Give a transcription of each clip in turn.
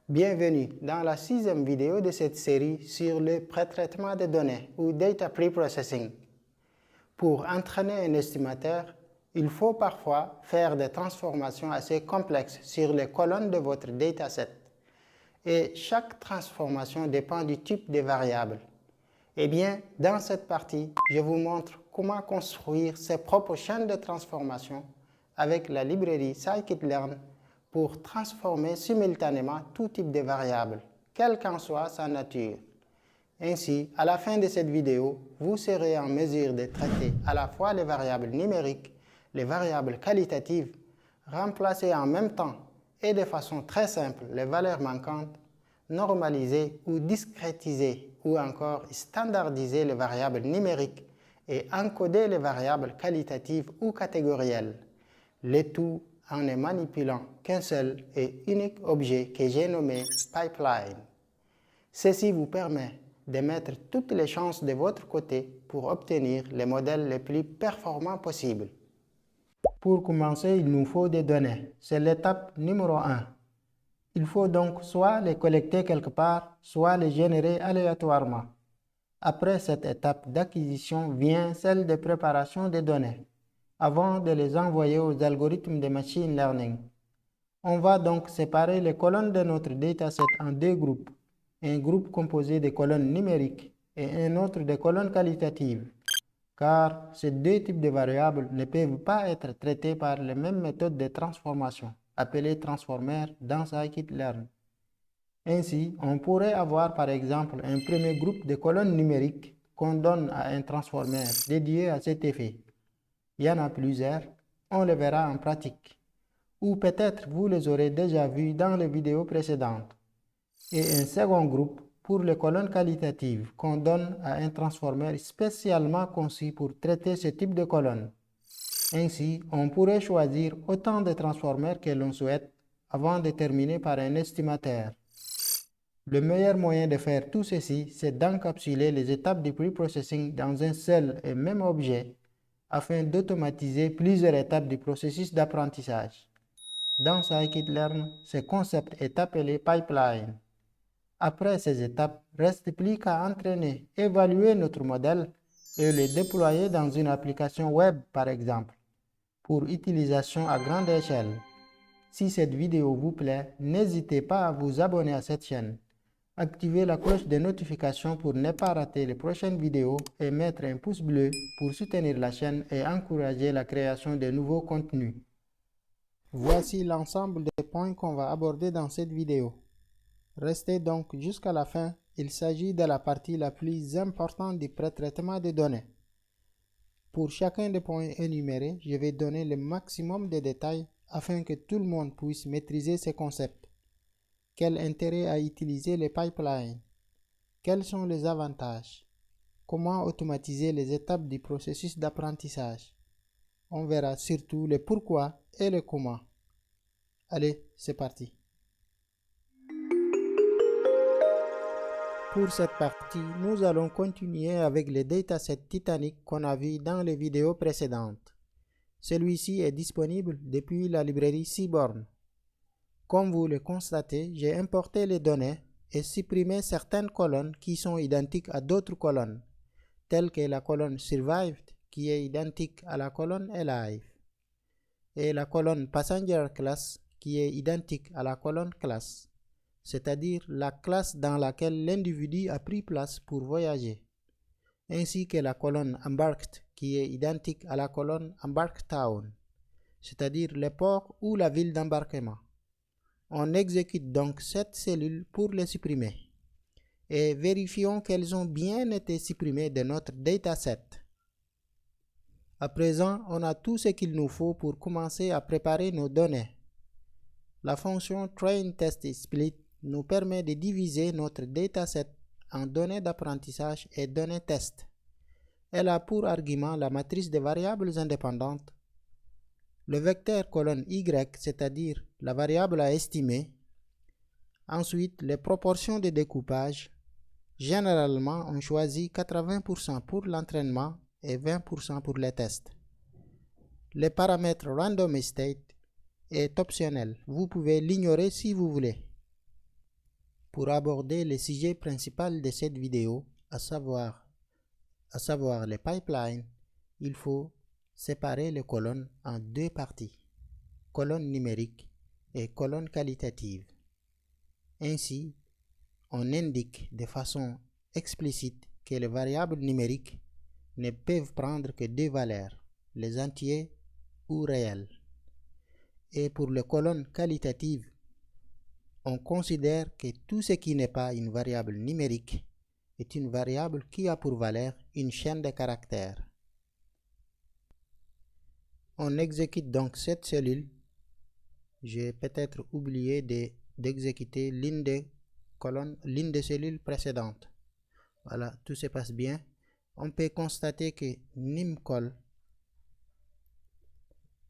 Bienvenue dans la 6e vidéo de cette série sur le pré-traitement de données ou Data Preprocessing. Pour entraîner un estimateur, il faut parfois faire des transformations assez complexes sur les colonnes de votre dataset. Et chaque transformation dépend du type de variable. Eh bien, dans cette partie, je vous montre comment construire ses propres chaînes de transformation avec la librairie scikit-learn pour transformer simultanément tout type de variable, quelle qu'en soit sa nature. Ainsi, à la fin de cette vidéo, vous serez en mesure de traiter à la fois les variables numériques, les variables qualitatives, remplacer en même temps et de façon très simple les valeurs manquantes, normaliser ou discrétiser ou encore standardiser les variables numériques et encoder les variables qualitatives ou catégorielles. Le tout en ne manipulant qu'un seul et unique objet que j'ai nommé pipeline. Ceci vous permet de mettre toutes les chances de votre côté pour obtenir les modèles les plus performants possibles. Pour commencer, il nous faut des données. C'est l'étape numéro 1. Il faut donc soit les collecter quelque part, soit les générer aléatoirement. Après cette étape d'acquisition vient celle de préparation des données, avant de les envoyer aux algorithmes de machine learning. On va donc séparer les colonnes de notre dataset en deux groupes, un groupe composé de colonnes numériques et un autre de colonnes qualitatives, car ces deux types de variables ne peuvent pas être traités par les mêmes méthodes de transformation, appelées transformers dans scikit-learn. Ainsi, on pourrait avoir par exemple un premier groupe de colonnes numériques qu'on donne à un transformer dédié à cet effet. Il y en a plusieurs, on les verra en pratique. Ou peut-être vous les aurez déjà vus dans les vidéos précédentes. Et un second groupe pour les colonnes qualitatives qu'on donne à un transformer spécialement conçu pour traiter ce type de colonnes. Ainsi, on pourrait choisir autant de transformers que l'on souhaite avant de terminer par un estimateur. Le meilleur moyen de faire tout ceci, c'est d'encapsuler les étapes du preprocessing dans un seul et même objet afin d'automatiser plusieurs étapes du processus d'apprentissage. Dans scikit-learn, ce concept est appelé pipeline. Après ces étapes, reste plus qu'à entraîner, évaluer notre modèle et le déployer dans une application web par exemple, pour utilisation à grande échelle. Si cette vidéo vous plaît, n'hésitez pas à vous abonner à cette chaîne. Activez la cloche de notification pour ne pas rater les prochaines vidéos et mettre un pouce bleu pour soutenir la chaîne et encourager la création de nouveaux contenus. Voici l'ensemble des points qu'on va aborder dans cette vidéo. Restez donc jusqu'à la fin, il s'agit de la partie la plus importante du pré-traitement de données. Pour chacun des points énumérés, je vais donner le maximum de détails afin que tout le monde puisse maîtriser ces concepts. Quel intérêt à utiliser les pipelines? Quels sont les avantages? Comment automatiser les étapes du processus d'apprentissage? On verra surtout le pourquoi et le comment. Allez, c'est parti. Pour cette partie, nous allons continuer avec le dataset Titanic qu'on a vu dans les vidéos précédentes. Celui-ci est disponible depuis la librairie Seaborn. Comme vous le constatez, j'ai importé les données et supprimé certaines colonnes qui sont identiques à d'autres colonnes, telles que la colonne Survived qui est identique à la colonne Alive, et la colonne Passenger Class qui est identique à la colonne Class, c'est-à-dire la classe dans laquelle l'individu a pris place pour voyager, ainsi que la colonne Embarked qui est identique à la colonne Embark Town, c'est-à-dire le port ou la ville d'embarquement. On exécute donc cette cellule pour les supprimer et vérifions qu'elles ont bien été supprimées de notre dataset. À présent, on a tout ce qu'il nous faut pour commencer à préparer nos données. La fonction trainTestSplit nous permet de diviser notre dataset en données d'apprentissage et données test. Elle a pour argument la matrice de variables indépendantes, le vecteur colonne y, c'est-à-dire la variable à estimer, ensuite les proportions de découpage. Généralement, on choisit 80% pour l'entraînement et 20% pour les tests. Le paramètre random state est optionnel, vous pouvez l'ignorer si vous voulez. pour aborder le sujet principal de cette vidéo, à savoir les pipelines, il faut séparer les colonnes en deux parties, colonne numérique et colonne qualitative. Ainsi, on indique de façon explicite que les variables numériques ne peuvent prendre que deux valeurs, les entiers ou réels. Et pour les colonnes qualitatives, on considère que tout ce qui n'est pas une variable numérique est une variable qui a pour valeur une chaîne de caractères. On exécute donc cette cellule. J'ai peut-être oublié d'exécuter l'une des cellules précédentes. Voilà, tout se passe bien. On peut constater que nimcol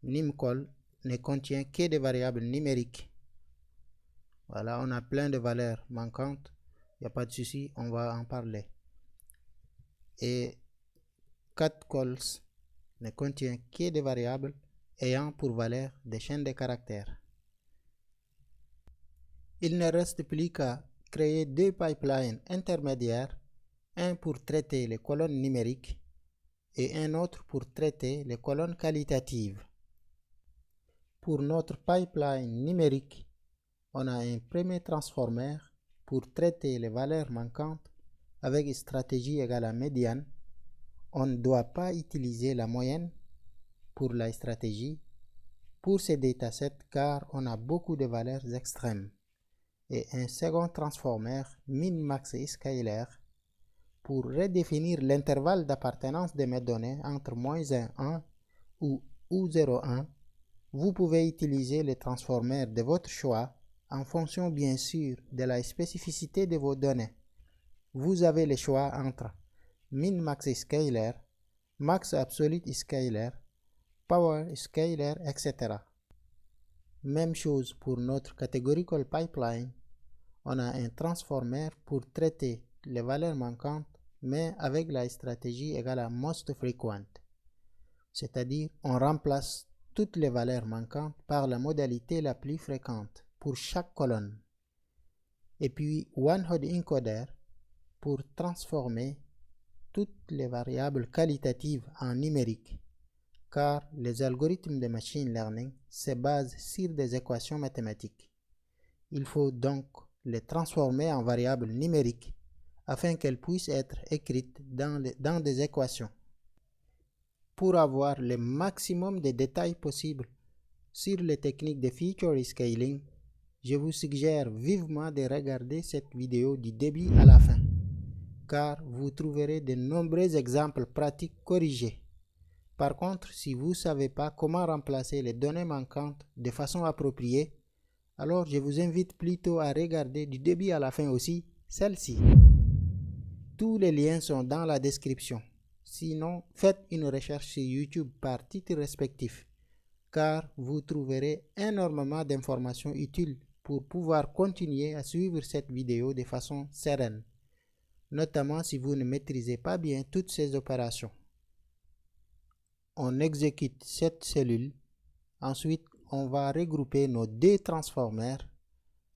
ne contient que des variables numériques. Voilà, on a plein de valeurs manquantes. Il n'y a pas de souci, on va en parler. Et catcalls ne contient que des variables ayant pour valeur des chaînes de caractères. Il ne reste plus qu'à créer deux pipelines intermédiaires, un pour traiter les colonnes numériques et un autre pour traiter les colonnes qualitatives. Pour notre pipeline numérique, on a un premier transformer pour traiter les valeurs manquantes avec stratégie égale à médiane. On ne doit pas utiliser la moyenne pour la stratégie pour ces datasets car on a beaucoup de valeurs extrêmes. Et un second transformer min, max et scaler pour redéfinir l'intervalle d'appartenance de mes données entre -1, 1 ou U0, 1. Vous pouvez utiliser les transformers de votre choix en fonction bien sûr de la spécificité de vos données. Vous avez le choix entre min, max et scaler, max absolute scaler, power scaler, etc. Même chose pour notre categorical pipeline. On a un transformer pour traiter les valeurs manquantes, mais avec la stratégie égale à most frequent. C'est-à-dire, on remplace toutes les valeurs manquantes par la modalité la plus fréquente pour chaque colonne. Et puis, one-hot encoder pour transformer toutes les variables qualitatives en numérique, car les algorithmes de machine learning se basent sur des équations mathématiques. Il faut donc les transformer en variables numériques afin qu'elles puissent être écrites dans des équations. Pour avoir le maximum de détails possibles sur les techniques de feature scaling, je vous suggère vivement de regarder cette vidéo du début à la fin, car vous trouverez de nombreux exemples pratiques corrigés. Par contre, si vous ne savez pas comment remplacer les données manquantes de façon appropriée, alors je vous invite plutôt à regarder du début à la fin aussi celle-ci. Tous les liens sont dans la description. Sinon, faites une recherche sur YouTube par titre respectif, car vous trouverez énormément d'informations utiles pour pouvoir continuer à suivre cette vidéo de façon sereine, notamment si vous ne maîtrisez pas bien toutes ces opérations. On exécute cette cellule. Ensuite, on va regrouper nos deux transformers,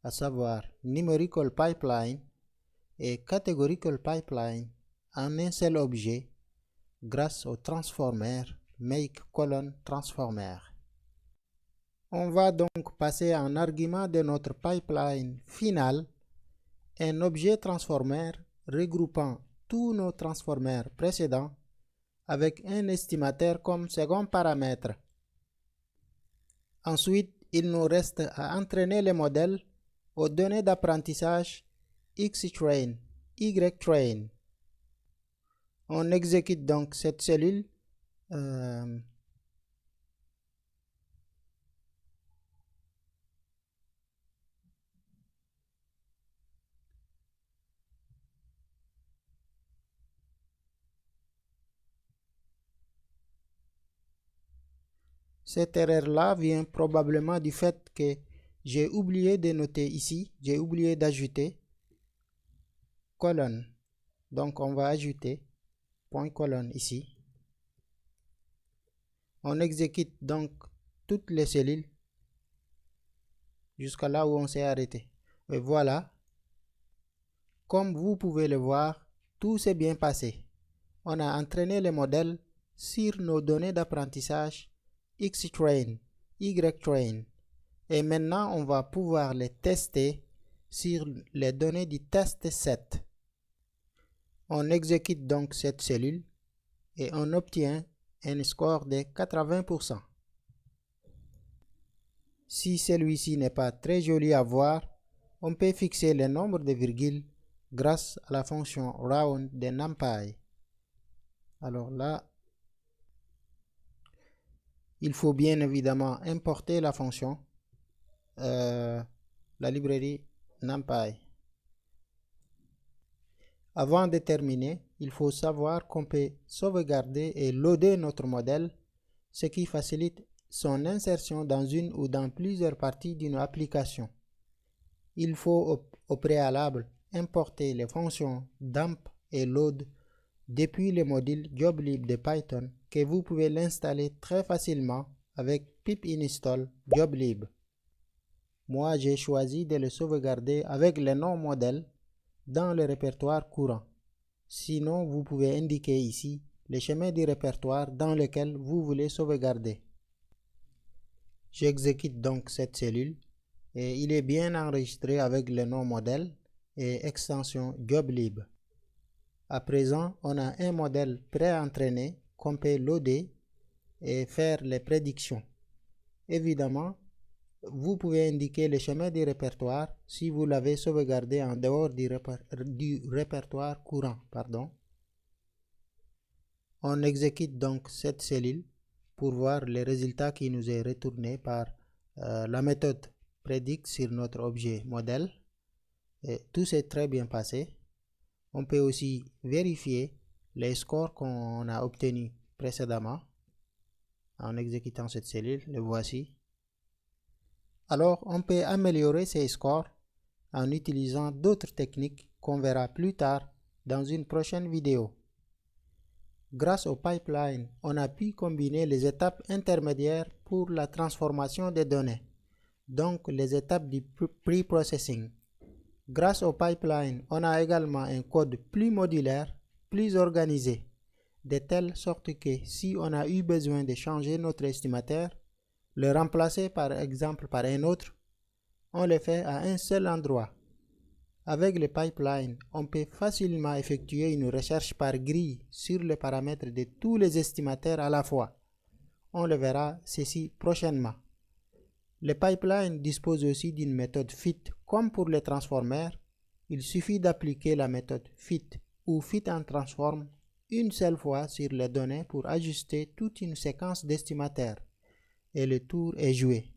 à savoir numerical pipeline et categorical pipeline, en un seul objet grâce au transformer make::transformer. On va donc passer en argument de notre pipeline final un objet transformer regroupant tous nos transformers précédents avec un estimateur comme second paramètre. Ensuite, il nous reste à entraîner le modèle aux données d'apprentissage X-train, Y-train. On exécute donc cette cellule. Cette erreur-là vient probablement du fait que j'ai oublié de noter ici, j'ai oublié d'ajouter colonne. Donc on va ajouter point colonne ici. On exécute donc toutes les cellules jusqu'à là où on s'est arrêté. Et voilà, Comme vous pouvez le voir, tout s'est bien passé. On a entraîné les modèles sur nos données d'apprentissage X-Train, Y-Train. Et maintenant, on va pouvoir les tester sur les données du test set. On exécute donc cette cellule et on obtient un score de 80%. Si celui-ci n'est pas très joli à voir, on peut fixer le nombre de virgules grâce à la fonction round de NumPy. Alors là, il faut bien évidemment importer la fonction, la librairie NumPy. Avant de terminer, il faut savoir qu'on peut sauvegarder et loader notre modèle, ce qui facilite son insertion dans une ou dans plusieurs parties d'une application. Il faut au préalable importer les fonctions dump et load depuis le module joblib de Python que vous pouvez l'installer très facilement avec pip install joblib. Moi, j'ai choisi de le sauvegarder avec le nom modèle dans le répertoire courant. Sinon, vous pouvez indiquer ici le chemin du répertoire dans lequel vous voulez sauvegarder. J'exécute donc cette cellule et il est bien enregistré avec le nom modèle et extension joblib. À présent, on a un modèle pré-entraîné qu'on peut loader et faire les prédictions. Évidemment, vous pouvez indiquer le chemin du répertoire si vous l'avez sauvegardé en dehors du répertoire courant. On exécute donc cette cellule pour voir les résultats qui nous est retourné par la méthode predict sur notre objet modèle. Et tout s'est très bien passé. On peut aussi vérifier les scores qu'on a obtenus précédemment en exécutant cette cellule. Le voici. Alors, on peut améliorer ces scores en utilisant d'autres techniques qu'on verra plus tard dans une prochaine vidéo. Grâce au pipeline, on a pu combiner les étapes intermédiaires pour la transformation des données, donc les étapes du pre-processing. Grâce au pipeline, on a également un code plus modulaire, plus organisé, de telle sorte que si on a eu besoin de changer notre estimateur, le remplacer par exemple par un autre, on le fait à un seul endroit. Avec le pipeline, on peut facilement effectuer une recherche par grille sur les paramètres de tous les estimateurs à la fois. On le verra ceci prochainement. Le pipeline dispose aussi d'une méthode fit comme pour les transformers. Il suffit d'appliquer la méthode fit ou fit and transform une seule fois sur les données pour ajuster toute une séquence d'estimateurs. Et le tour est joué.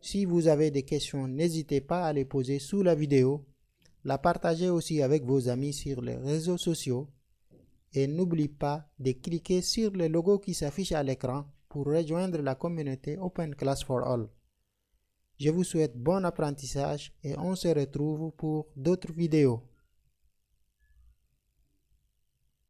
Si vous avez des questions, n'hésitez pas à les poser sous la vidéo. La partager aussi avec vos amis sur les réseaux sociaux et n'oubliez pas de cliquer sur le logo qui s'affiche à l'écran pour rejoindre la communauté Open Class for All. Je vous souhaite bon apprentissage et on se retrouve pour d'autres vidéos.